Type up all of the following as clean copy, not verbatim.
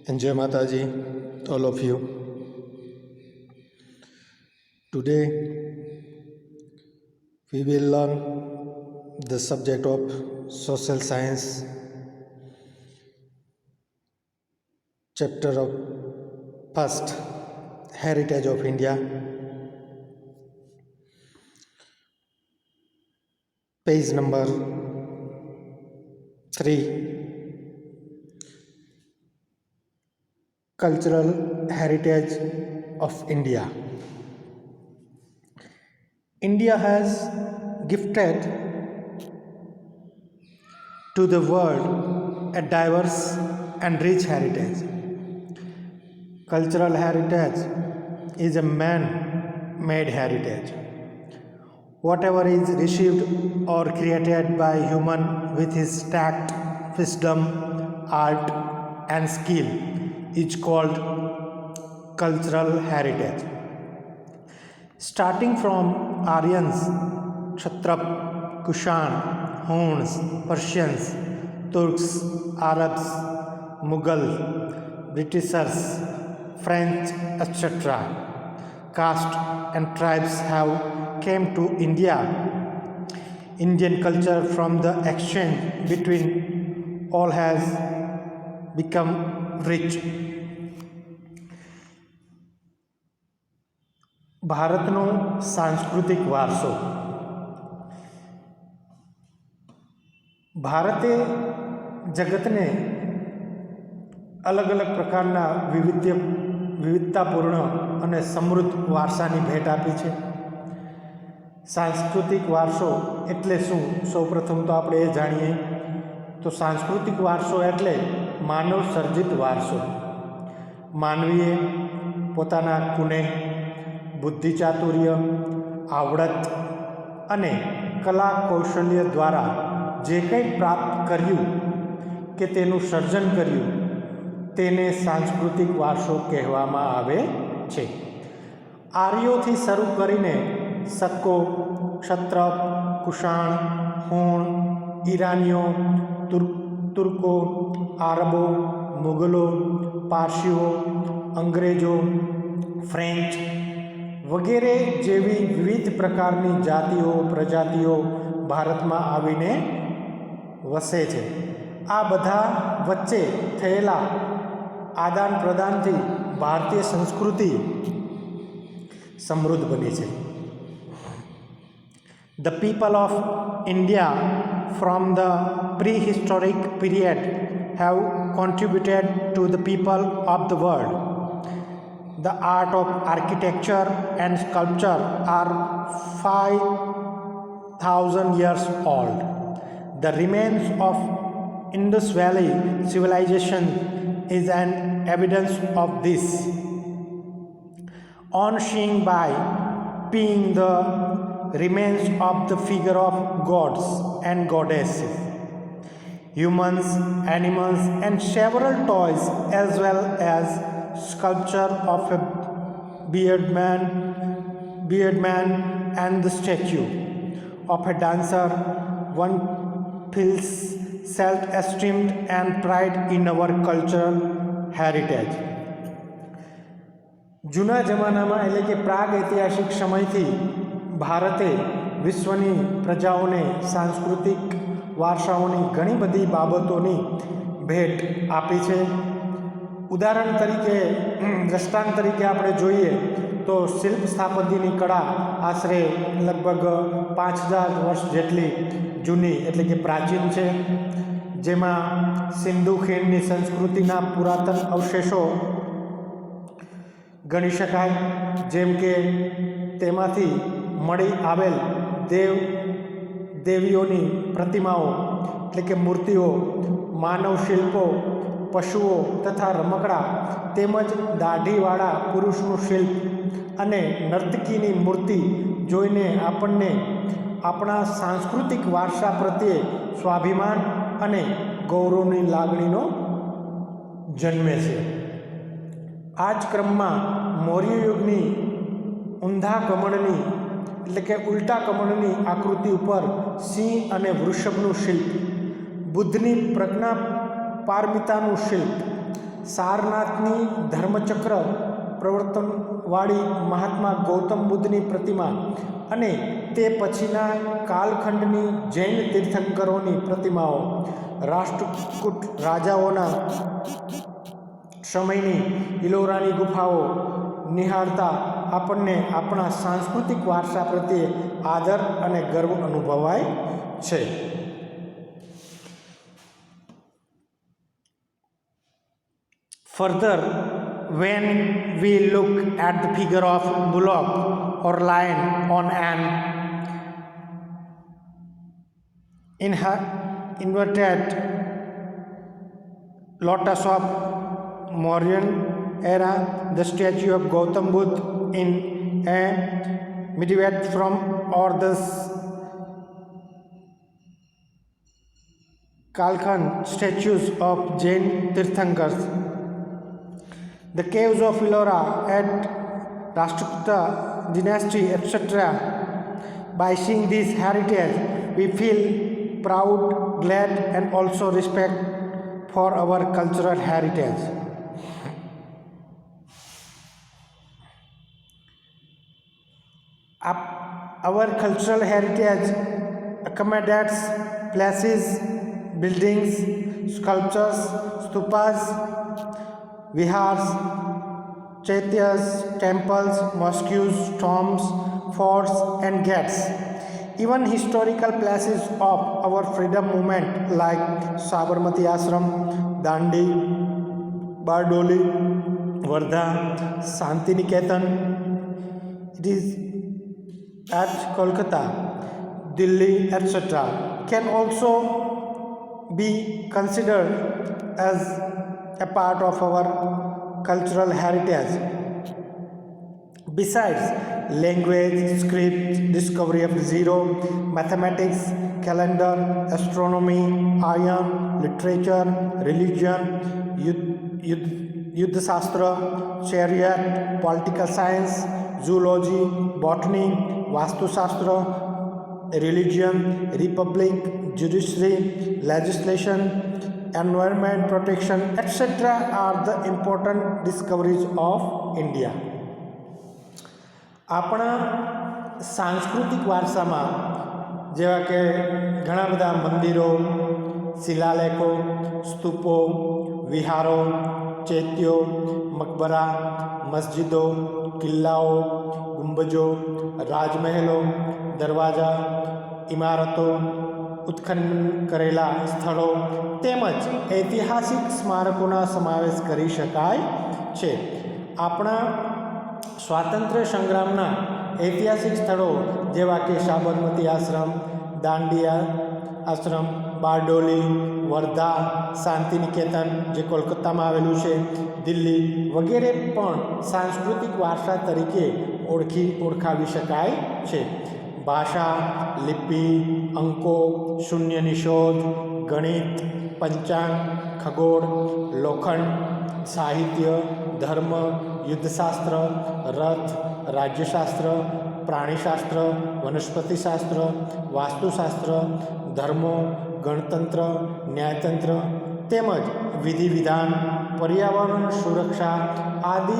And Jai Mataji, all of you. Today we will learn the subject of social science, chapter of first, Heritage of India, page number 3, Cultural Heritage of India. India has gifted to the world a diverse and rich heritage. Cultural heritage is a man-made heritage. Whatever is received or created by human with his tact, wisdom, art and skill is called cultural heritage. Starting from Aryans, Kshatrap, Kushan, Huns, Persians, Turks, Arabs, Mughal, Britishers, French, etc. Caste and tribes have came to India. Indian culture from the exchange between all has become rich. ભારતનો સાંસ્કૃતિક વારસો. ભારતે જગતને અલગ અલગ પ્રકારના વિવિધતાપૂર્ણ અને સમૃદ્ધ વારસાની ભેટ આપી છે. સાંસ્કૃતિક વારસો એટલે શું? સૌપ્રથમ તો આપણે એ જાણીએ તો સાંસ્કૃતિક વારસો એટલે માનવ સર્જિત વારસો. માનવીએ પોતાના કુનેહ, બુદ્ધિ ચાતુર્ય, આવડત અને કલા કૌશલ્ય દ્વારા જે કંઈ પ્રાપ્ત કર્યું કે તેનું સર્જન કર્યું તેને સાંસ્કૃતિક વારસો કહેવામાં આવે છે. આર્યોથી શરૂ કરીને સક્કો, ક્ષત્રપ, કુષાણ, હુણ, ઈરાનીઓ, તુર્કો, આરબો, મુગલો, પારસીઓ, અંગ્રેજો, ફ્રેન્ચ વગેરે જેવી વિવિધ પ્રકારની જાતિઓ પ્રજાતિઓ ભારતમાં આવીને વસે છે. આ બધા વચ્ચે થયેલા આદાન પ્રદાનથી ભારતીય સંસ્કૃતિ સમૃદ્ધ બની છે. The people of India from the prehistoric period have contributed to the people of the world. The art of architecture and sculpture are 5,000 years old. The remains of Indus Valley civilization is an evidence of this. On seeing by being the remains of the figure of gods and goddesses, humans, animals and several toys, as well as sculpture of a bearded man and the statue of a dancer, one feels self-esteemed and pride in our cultural heritage. જૂના જમાનામાં એટલે કે પ્રાગ ઐતિહાસિક સમયથી ભારતે વિશ્વની પ્રજાઓને સાંસ્કૃતિક વારસાઓની ઘણી બધી બાબતોની ભેટ આપી છે. ઉદાહરણ તરીકે, દ્રષ્ટાંત તરીકે આપણે જોઈએ તો શિલ્પ સ્થાપત્યની કળા આશરે લગભગ 5000 વર્ષ જેટલી જૂની એટલે કે પ્રાચીન છે, જેમાં સિંધુ ખીણની સંસ્કૃતિના પુરાતન અવશેષો ગણી શકાય. જેમ કે તેમાંથી મળી આવેલ દેવીઓની પ્રતિમાઓ એટલે કે મૂર્તિઓ, માનવ શિલ્પો, પશુઓ તથા રમકડા તેમજ દાઢીવાળા પુરુષનું શિલ્પ અને નર્તકીની મૂર્તિ જોઈને આપણને આપણા સાંસ્કૃતિક વારસા પ્રત્યે સ્વાભિમાન અને ગૌરવની લાગણીનો જન્મે છે. આ જ ક્રમમાં મૌર્ય યુગની ઊંધા કમળની એટલે કે ઉલટા કમળની આકૃતિ ઉપર સિંહ અને વૃષભનું શિલ્પ, બુદ્ધની પ્રજ્ઞા પારમિતાનું શિલ્પ, સારનાથની ધર્મચક્ર પ્રવર્તનવાળી મહાત્મા ગૌતમ બુદ્ધની પ્રતિમા અને તે પછીના કાલખંડની જૈન તીર્થંકરોની પ્રતિમાઓ, રાષ્ટ્રકૂટ રાજાઓના સમયની ઇલોરાની ગુફાઓ નિહાળતા આપણને આપણા સાંસ્કૃતિક વારસા પ્રત્યે આદર અને ગર્વ અનુભવાય છે. Further, when we look at the figure of bullock or lion on an inverted lotus of Mauryan era, the statue of Gautam Buddha in a medieval form, or the Kalkand statues of Jain Tirthankars, the caves of Ellora at Rashtrakuta dynasty, etc. By seeing this heritage, we feel proud, glad, and also respect for our cultural heritage. Our cultural heritage accommodates places, buildings, sculptures, stupas, vihars, chaityas, temples, mosques, tombs, forts, and gates. Even historical places of our freedom movement like Sabarmati Ashram, Dandi, Bardoli, Wardha, Santiniketan, it is at Kolkata, Delhi, etc. can also be considered as a part of our cultural heritage. Besides language, script, discovery of zero, mathematics, calendar, astronomy, iron, literature, religion, Yuddha Shastra, chariot, political science, zoology, botany, Vastu Shastra, religion, republic, judiciary, legislation, environment protection, etc. are the important discoveries of India. આપણા સાંસ્કૃતિક વારસામાં જેવા કે ઘણા બધા મંદિરો, શિલાલેખો, સ્તૂપો, વિહારો, ચૈત્યો, મકબરા, મસ્જિદો, કિલ્લાઓ, ગુંબજો, રાજમહેલો, દરવાજા, ઇમારતો, ઉત્ખનન કરેલા સ્થળો તેમજ ઐતિહાસિક સ્મારકોના સમાવેશ કરી શકાય છે. આપણા સ્વાતંત્ર્ય સંગ્રામના ઐતિહાસિક સ્થળો જેવા કે સાબરમતી આશ્રમ, દાંડિયા આશ્રમ, બારડોલી, વર્ધા, શાંતિનિકેતન જે કોલકાતામાં આવેલું છે, દિલ્હી વગેરે પણ સાંસ્કૃતિક વારસા તરીકે ઓળખાવી શકાય છે. ભાષા, લિપિ, અંકો, શૂન્યની શોધ, ગણિત, પંચાંગ, ખગોળ, લોખંડ, સાહિત્ય, ધર્મ, યુદ્ધશાસ્ત્ર, રથ, રાજ્યશાસ્ત્ર, પ્રાણીશાસ્ત્ર, વનસ્પતિશાસ્ત્ર, વાસ્તુશાસ્ત્ર, ધર્મો, ગણતંત્ર, ન્યાયતંત્ર તેમજ વિધિ વિધાન, પર્યાવરણ સુરક્ષા આદિ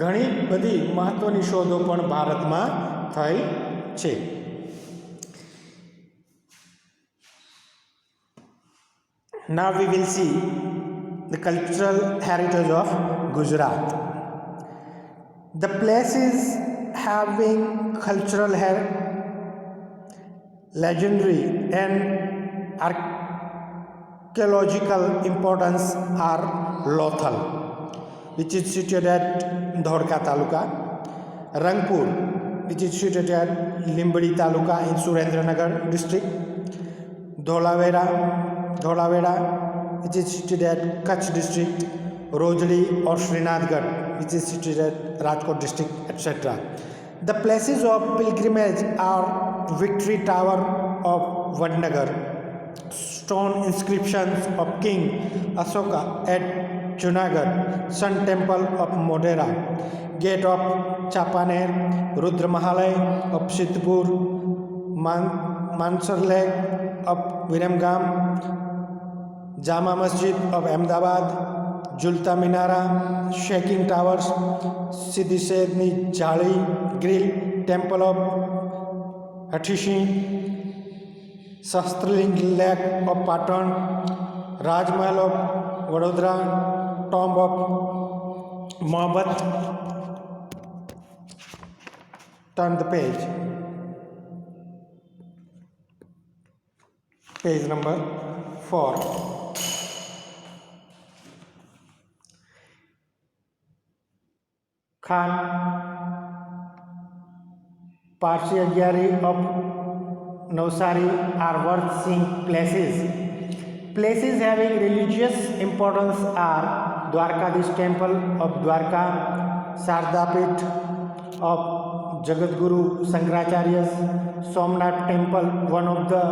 ઘણી બધી મહત્ત્વની શોધો પણ ભારતમાં થઈ છે. Now we will see the cultural heritage of Gujarat. The places having cultural legendary and archaeological importance are Lothal, which is situated at Dhodka Taluka, Rangpur, which is situated at Limbadi Taluka in Surendranagar district, Dholavera, which is situated at Kutch district, Rojli or Srinathgarh, which is situated at Rajkot district, etc. The places of pilgrimage are Victory Tower of Vadnagar, stone inscriptions of King Ashoka at Junagadh, Sun Temple of Modhera, Gate of Chapaner, Rudra Mahalay of Siddhpur, Mansar Lake of Viramgam, Jama Masjid of Ahmedabad, ઝુલતા મિનારા, shaking towers, Sidi સૈયદની જાળી grill, temple of Hathisingh, Sahastralinga lake of Patan, Rajmahal of Vadodara, tomb of Mahabat. Turn the page. Page number 4. Khan Parsi Agiyari of Navsari are worth seeing places. Places having religious importance are Dwarkadish Temple of Dwarka, Sardapit of Jagadguru Shankaracharya, Somnath Temple, one of the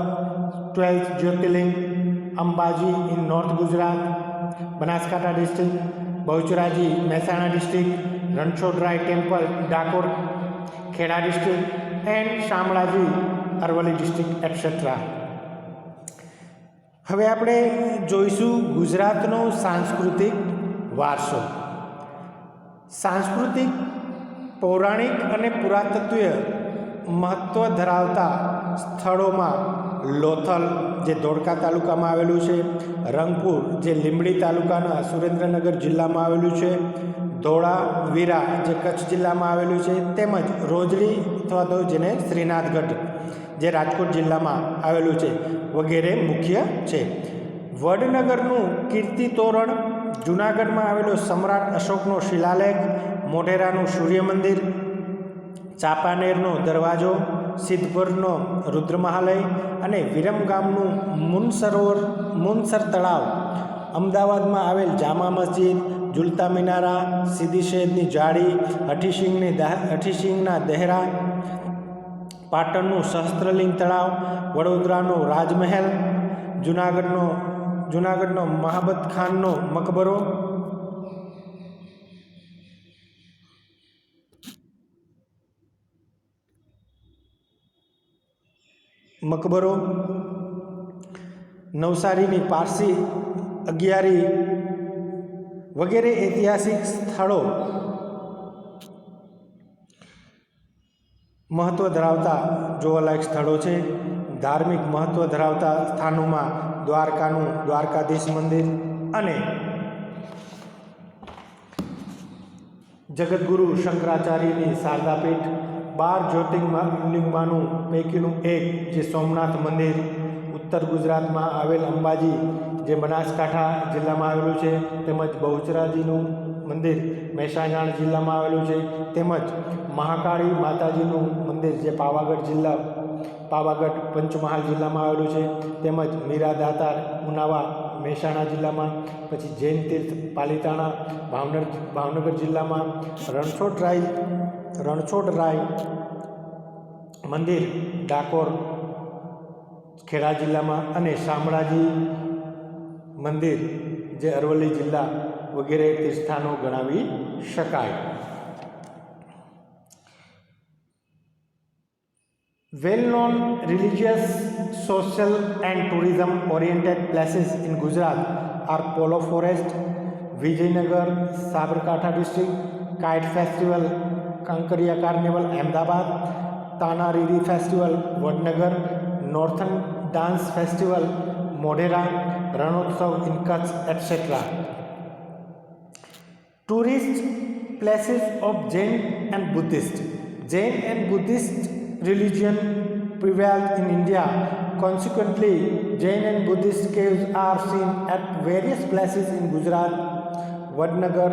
12 Jyotirling, Ambaji in North Gujarat, Banaskantha district, Bહુચરાજી Mehsana district, Ranchhodrai Temple, Dakor, Kheda district, and Shamlaji Aravalli district, etc. હવે આપણે જોઈશું ગુજરાતનો સાંસ્કૃતિક વારસો. સાંસ્કૃતિક, પૌરાણિક અને પુરાતત્વીય મહત્ત્વ ધરાવતા સ્થળોમાં લોથલ, જે ધોળકા તાલુકામાં આવેલું છે, રંગપુર, જે લીંબડી તાલુકાના સુરેન્દ્રનગર જિલ્લામાં આવેલું છે, ધોળાવીરા, જે કચ્છ જિલ્લામાં આવેલું છે, તેમજ રોજડી અથવા તો જેને શ્રીનાથગઢ, જે રાજકોટ જિલ્લામાં આવેલું છે, વગેરે મુખ્ય છે. વડનગરનું કીર્તિ તોરણ, જૂનાગઢમાં આવેલો સમ્રાટ અશોકનો શિલાલેખ, મોઢેરાનું સૂર્ય મંદિર, ચાંપાનેરનો દરવાજો, સિદ્ધપુરનો રુદ્રમહાલય અને વિરમગામનું મુનસર તળાવ, અમદાવાદમાં આવેલ જામા મસ્જિદ, ઝુલતા મિનારા, સીદી સૈયદની જાળી, હઠીસિંગના દહેરા, પાટણનું સહસ્ત્રલિંગ તળાવ, વડોદરાનો રાજમહેલ, જૂનાગઢનો મહાબત ખાનનો મકબરો, નવસારીની પારસી અગિયારી વગેરે ઐતિહાસિક સ્થળો મહત્ત્વ ધરાવતા જોવાલાયક સ્થળો છે. ધાર્મિક મહત્ત્વ ધરાવતા સ્થાનોમાં દ્વારકાનું દ્વારકાધીશ મંદિર અને જગતગુરુ શંકરાચાર્યની શારદાપીઠ, 12 જ્યોતિર્લિંગમાંનું પૈકીનું એક જે સોમનાથ મંદિર, ઉત્તર ગુજરાતમાં આવેલ અંબાજી, જે બનાસકાંઠા જિલ્લામાં આવેલું છે, તેમજ બહુચરાજીનું મંદિર મહેસાણા જિલ્લામાં આવેલું છે, તેમજ મહાકાળી માતાજીનું મંદિર, જે પાવાગઢ પંચમહાલ જિલ્લામાં આવેલું છે, તેમજ મીરા દાતાર ઉનાવા મહેસાણા જિલ્લામાં, પછી જૈન તીર્થ પાલિતાણા ભાવનગર જિલ્લામાં, રણછોડરાય મંદિર ડાકોર ખેડા જિલ્લામાં અને શામળાજી મંદિર, જે અરવલ્લી જિલ્લા વગેરે તીર્થસ્થાનો ગણાવી શકાય. Well-known religious, social and tourism-oriented places in Gujarat are Polo Forest, Vijaynagar, Sabarkantha district, Kite Festival, Kankariya Carnival, Ahmedabad, Tanariri Festival, Vadnagar, Northern Dance Festival, Modhera, Ranotsav in Kutch, etc. Tourist places of Jain and Buddhist. Jain and Buddhist religion prevailed in India. Consequently, Jain and Buddhist caves are seen at various places in Gujarat: Vadnagar,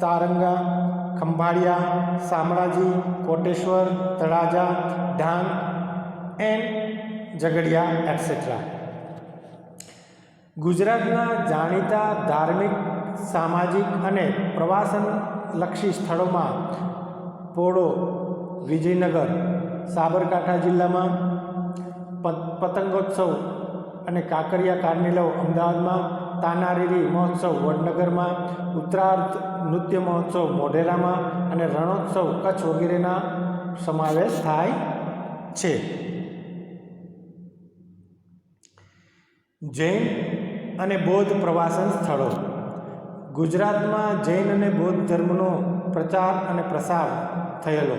Taranga, Khambhalia, Samraji, Koteshwar, Taraja, Dhang, and Jagadia, etc. ગુજરાતના જાણીતા ધાર્મિક, સામાજિક અને પ્રવાસનલક્ષી સ્થળોમાં પોળો, વિજયનગર, સાબરકાંઠા જિલ્લામાં, પતંગોત્સવ અને Kankaria carnival અમદાવાદમાં, તાનારીરી મહોત્સવ વડનગરમાં, ઉત્તરાર્ધ નૃત્ય મહોત્સવ મોઢેરામાં અને રણોત્સવ કચ્છ વગેરેના સમાવેશ થાય છે. જૈન અને બૌદ્ધ પ્રવાસન સ્થળો. ગુજરાતમાં જૈન અને બૌદ્ધ ધર્મનો પ્રચાર અને પ્રસાર થયેલો,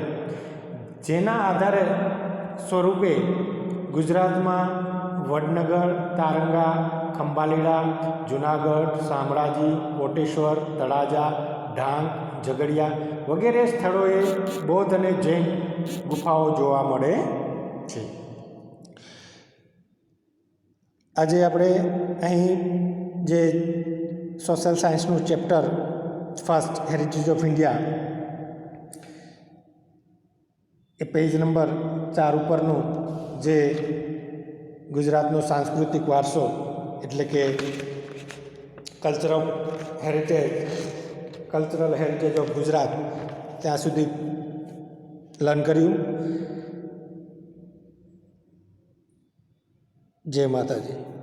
જેના આધારે સ્વરૂપે ગુજરાતમાં વડનગર, તારંગા, ખંભાલીડા, જુનાગઢ, શામળાજી, કોટેશ્વર, તળાજા, ઢાંક, ઝઘડિયા વગેરે સ્થળોએ બૌદ્ધ અને જૈન ગુફાઓ જોવા મળે છે. આજે આપણે અહીં જે સોશિયલ સાયન્સનું chapter first heritage of India એ પેજ નંબર 4 ઉપરનું જે ગુજરાતનો સાંસ્કૃતિક વારસો એટલે કે કલ્ચરલ હેરિટેજ ઓફ ગુજરાત ત્યાં સુધી લર્ન કર્યું. જય માતાજી.